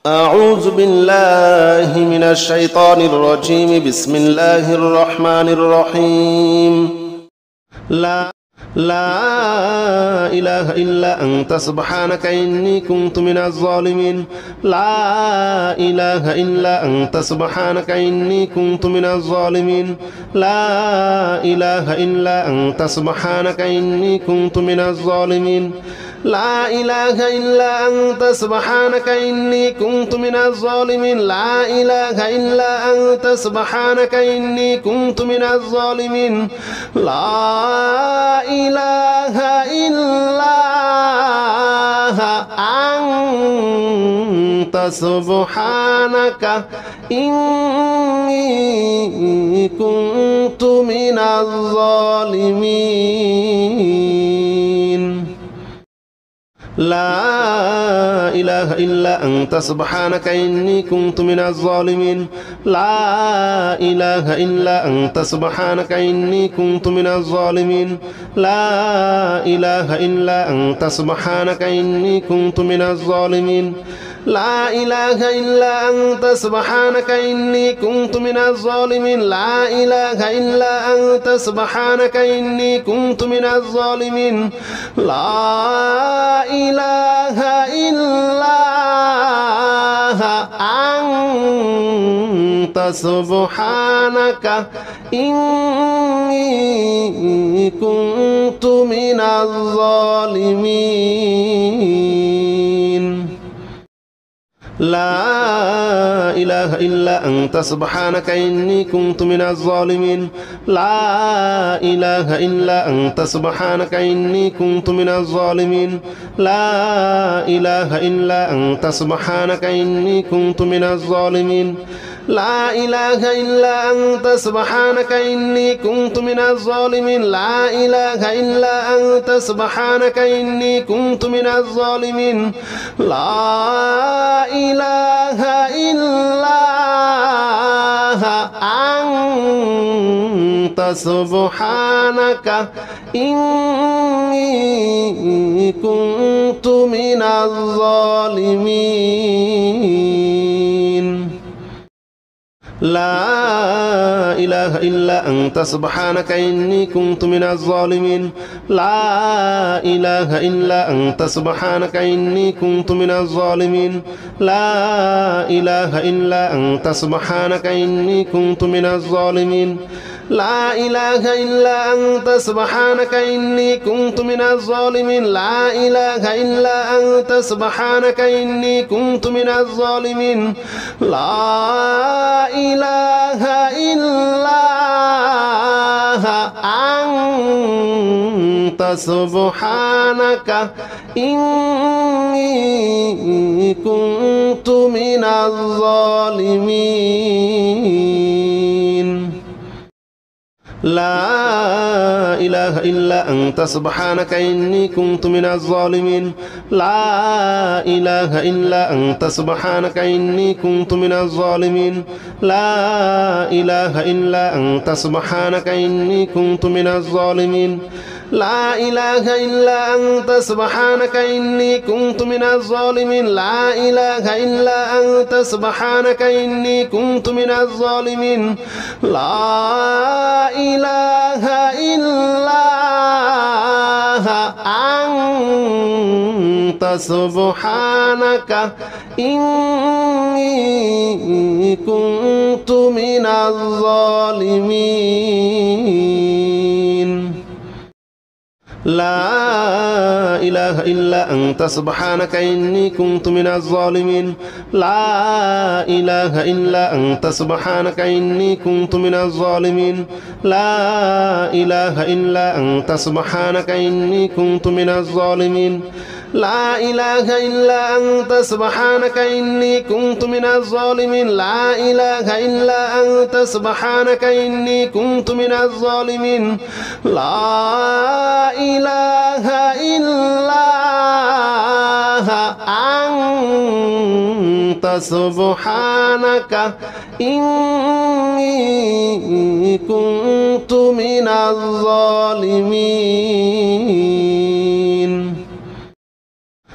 أعوذ بالله من الشيطان الرجيم. بسم الله الرحمن الرحيم. لا إله إلا أنت سبحانك إني كنت من الظالمين. لا إله إلا أنت سبحانك إني كنت من الظالمين. لا إله إلا أنت سبحانك إني كنت من الظالمين. لا إله إلا أنت سبحانك إني كنت من الظالمين. لا إله إلا أنت سبحانك إني كنت من الظالمين. لا إله إلا أنت سبحانك إني كنت من الظالمين. لا إله إلا أنت سبحانك إني كنت من الظالمين. لا إله إلا أنت سبحانك إني كنت من الظالمين. لا إله إلا أنت سبحانك إني كنت من الظالمين. لا إله إلا أنت سبحانك إني كنت من الظالمين. لا إله إلا أنت سبحانك إني كنت من الظالمين. لا إله إلا أنت سبحانك إني كنت من الظالمين. لا إله إلا أنت سبحانك إني كنت من الظالمين. لا إله إلا أنت سبحانك إني كنت من الظالمين. لا إله إلا أنت سبحانك إني كنت من الظالمين. لا إله إلا أنت سبحانك إني كنت من الظالمين. لا إله إلا أنت سبحانك إني كنت من الظالمين. لا إله إلا أنت سبحانك إني كنت من الظالمين. لا إله إلا أنت سبحانك إني كنت من الظالمين. لا إله إلا أنت سبحانك إني كنت من الظالمين. لا إله إلا أنت سبحانك إني كنت من الظالمين. لا إله إلا أنت سبحانك إني كنت من الظالمين. لا إله إلا أنت سبحانك إني كنت من الظالمين. لا إله إلا أنت سبحانك إني كنت من الظالمين. لا إله إلا أنت سبحانك إني كنت من الظالمين. لا إله إلا أنت سبحانك إني كنت من الظالمين. لا إله إلا أنت سبحانك إني كنت من الظالمين. لا إله إلا أنت سبحانك إني كنت من الظالمين. لا إله إلا أنت سبحانك إني كنت من الظالمين. لا إله إلا أنت سبحانك إني كنت من الظالمين. لا إله إلا أنت سبحانك إني كنت من الظالمين. لا إله إلا أنت سبحانك إني كنت من الظالمين. لا إله إلا أنت سبحانك إني كنت من الظالمين. لا إله إلا أنت سبحانك إني كنت من الظالمين. لا إله إلا أنت سبحانك إني كنت من الظالمين. لا إله إلا أنت سبحانك إني كنت من الظالمين.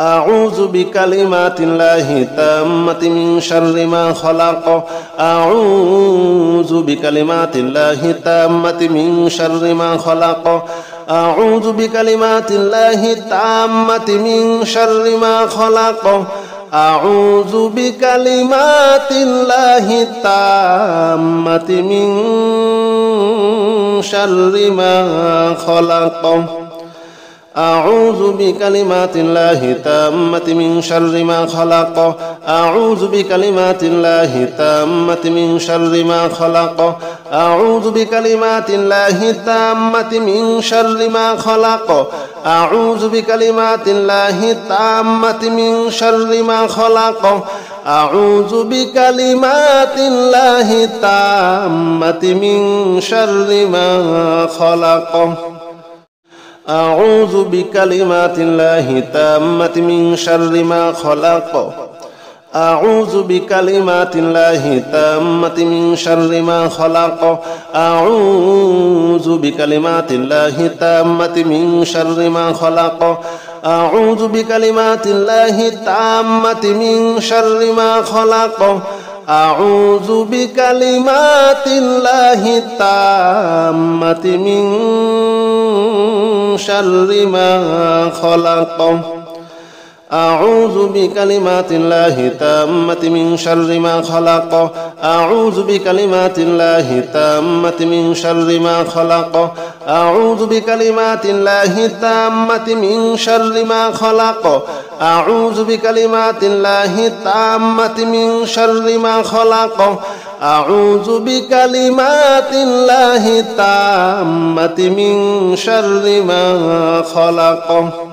أعوذ بكلمات الله التامة من شر ما خلق أعوذ بكلمات الله التامة من شر ما خلق أعوذ بكلمات الله التامة من شر ما خلق أعوذ بكلمات الله التامة من شر ما خلق أعوذ بكلمات الله التامة من شر ما خلق أعوذ بكلمات الله التامة من شر ما خلق أعوذ بكلمات الله التامة من شر ما خلق أعوذ بكلمات الله التامة من شر ما خلق أعوذ بكلمات الله التامة من شر ما خلق أعوذ بكلمات الله التامة من شر ما خلق أعوذ بكلمات الله التامة من شر ما خلق أعوذ بكلمات الله التامة من شر ما خلق أعوذ بكلمات الله التامة من شر ما خلق أعوذ بكلمات الله التامة من شر ما خلق أعوذ بكلمات الله التامة من شر ما خلق أعوذ بكلمات الله التامة من شر ما خلق أعوذ بكلمات الله التامة من شر ما خلق أعوذ بكلمات الله التامة من شر ما خلق أعوذ بكلمات الله التامة من شر ما خلق